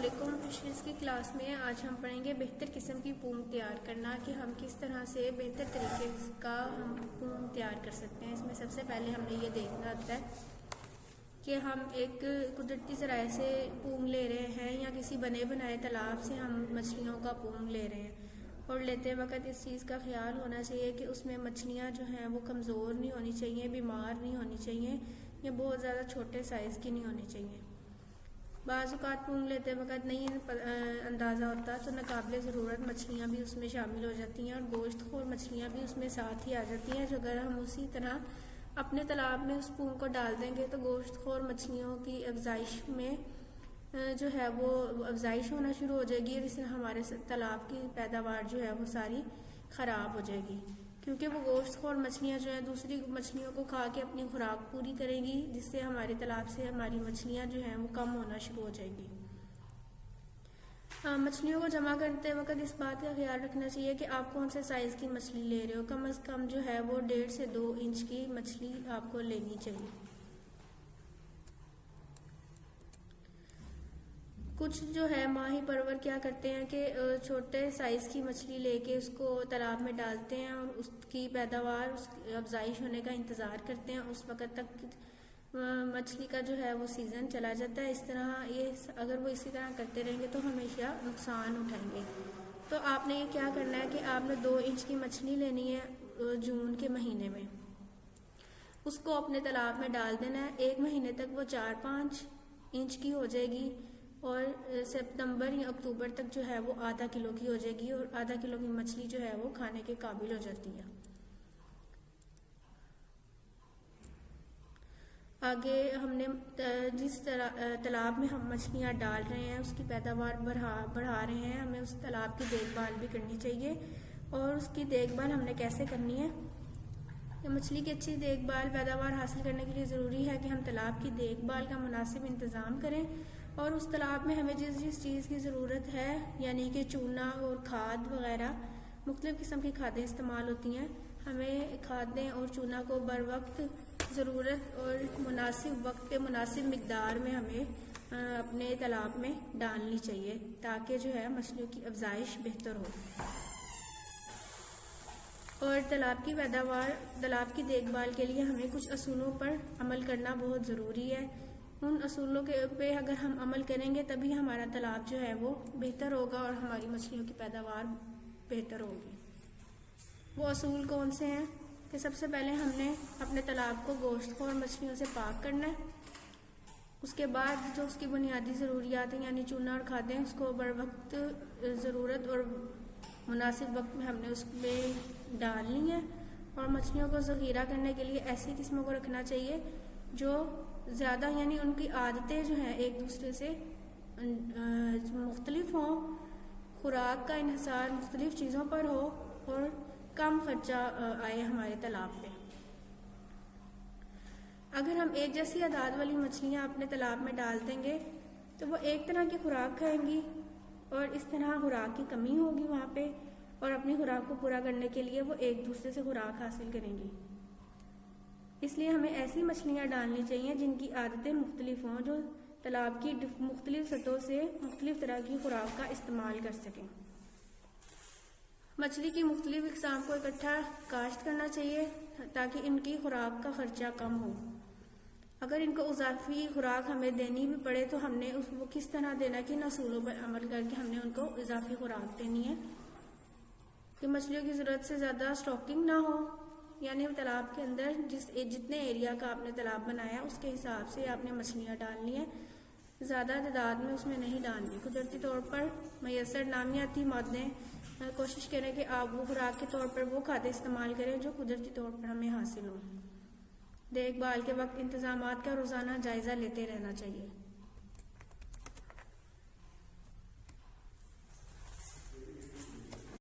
अस्सलामुअलैकुम। फिशरीज़ की क्लास में आज हम पढ़ेंगे बेहतर किस्म की पूम तैयार करना कि हम किस तरह से बेहतर तरीके का हम पूम तैयार कर सकते हैं। इसमें सबसे पहले हमने ये देखना होता है कि हम एक कुदरती ज़राए से पूम ले रहे हैं या किसी बने बनाए तालाब से हम मछलियों का पूम ले रहे हैं। और लेते वक्त इस चीज़ का ख्याल होना चाहिए कि उसमें मछलियाँ जो हैं वो कमज़ोर नहीं होनी चाहिए, बीमार नहीं होनी चाहिए या बहुत ज़्यादा छोटे साइज़ की नहीं होनी चाहिए। बाज़-औक़ात पूम लेते वक्त नहीं अंदाज़ा होता तो नाकाबिले ज़रूरत मछलियाँ भी उसमें शामिल हो जाती हैं और गोश्तखोर मछलियाँ भी उसमें साथ ही आ जाती हैं। जो अगर हम उसी तरह अपने तालाब में उस पूम को डाल देंगे तो गोश्तखोर मछलियों की अफजाइश में जो है वो अफजाइश होना शुरू हो जाएगी और इससे हमारे तालाब की पैदावार जो है वो सारी ख़राब हो जाएगी, क्योंकि वो गोश्तखोर मछलियाँ जो हैं दूसरी मछलियों को खा के अपनी खुराक पूरी करेंगी, जिससे हमारे तालाब से हमारी मछलियाँ जो हैं वो कम होना शुरू हो जाएगी। मछलियों को जमा करते वक्त इस बात का ख्याल रखना चाहिए कि आप कौन से साइज़ की मछली ले रहे हो। कम से कम जो है वो 1.5 से 2 इंच की मछली आपको लेनी चाहिए। कुछ जो है माही परवर क्या करते हैं कि छोटे साइज़ की मछली लेके उसको तालाब में डालते हैं और उसकी पैदावार उसकी अफजाइश होने का इंतज़ार करते हैं। उस वक़्त तक मछली का जो है वो सीज़न चला जाता है। इस तरह ये अगर वो इसी तरह करते रहेंगे तो हमेशा नुकसान उठाएंगे। तो आपने ये क्या करना है कि आपने 2 इंच की मछली लेनी है जून के महीने में, उसको अपने तालाब में डाल देना है। 1 महीने तक वो 4-5 इंच की हो जाएगी और सितंबर या अक्टूबर तक जो है वो आधा किलो की हो जाएगी और आधा किलो की मछली जो है वो खाने के काबिल हो जाती है। आगे हमने जिस तालाब में हम मछलियाँ डाल रहे हैं उसकी पैदावार बढ़ा रहे हैं, हमें उस तालाब की देखभाल भी करनी चाहिए। और उसकी देखभाल हमने कैसे करनी है, मछली की अच्छी देखभाल पैदावार हासिल करने के लिए ज़रूरी है कि हम तालाब की देखभाल का मुनासिब इंतज़ाम करें और उस तालाब में हमें जिस जिस चीज़ की ज़रूरत है, यानी कि चूना और खाद वगैरह मुख्तलिफ़ किस्म की खादें इस्तेमाल होती हैं, हमें खादें और चूना को बर वक्त ज़रूरत और मुनासिब वक्त पे मुनासिब मिक़दार में हमें अपने तालाब में डालनी चाहिए ताकि जो है मछलियों की अफजाइश बेहतर हो। और तालाब की पैदावार तालाब की देखभाल के लिए हमें कुछ असूलों पर अमल करना बहुत ज़रूरी है। उन असूलों के पे अगर हम अमल करेंगे तभी हमारा तालाब जो है वो बेहतर होगा और हमारी मछलियों की पैदावार बेहतर होगी। वो असूल कौन से हैं कि सबसे पहले हमने अपने तालाब को गोश्तखोर मछलियों से पाक करना है। उसके बाद जो उसकी बुनियादी ज़रूरियात हैं यानी चूना और खादें उसको बर वक्त ज़रूरत और मुनासिब वक्त में हमने उसमें डालनी है। और मछलियों को ज़ख़ीरा करने के लिए ऐसी किस्मों को रखना चाहिए जो ज़्यादा यानी उनकी आदतें जो हैं एक दूसरे से मुख्तलिफ हों, खुराक का इन्हिसार मुख्तलिफ चीज़ों पर हो और कम खर्चा आए हमारे तालाब पे। अगर हम एक जैसी आदात वाली मछलियाँ अपने तालाब में डाल देंगे तो वो एक तरह की खुराक खाएंगी और इस तरह खुराक की कमी होगी वहाँ पे और अपनी खुराक को पूरा करने के लिए वो एक दूसरे से खुराक हासिल करेंगी। इसलिए हमें ऐसी मछलियाँ डालनी चाहिए जिनकी आदतें मुख्तलिफ हों, जो तालाब की मुख्तलिफ सतहों से मुख्तलिफ तरह की खुराक का इस्तेमाल कर सकें। मछली की मुख्तलिफ इक़साम को इकट्ठा काश्त करना चाहिए ताकि इनकी खुराक का खर्चा कम हो। अगर इनको इजाफी खुराक हमें देनी भी पड़े तो हमने वो किस तरह देना कि इन असूलों पर अमल करके हमने उनको इजाफी खुराक देनी है कि मछलियों की ज़रूरत से ज़्यादा स्टॉकिंग ना हो, यानी तालाब के अंदर जितने एरिया का आपने तालाब बनाया उसके हिसाब से आपने मछलियाँ डालनी है, ज़्यादा तादाद में उसमें नहीं डालनी। कुदरती तौर पर मैसर नामियाती मादे कोशिश करें कि आप वो खुराक के तौर पर वो खादें इस्तेमाल करें जो कुदरती तौर पर हमें हासिल हों। देखभाल के वक्त इंतज़ामात का रोज़ाना जायज़ा लेते रहना चाहिए।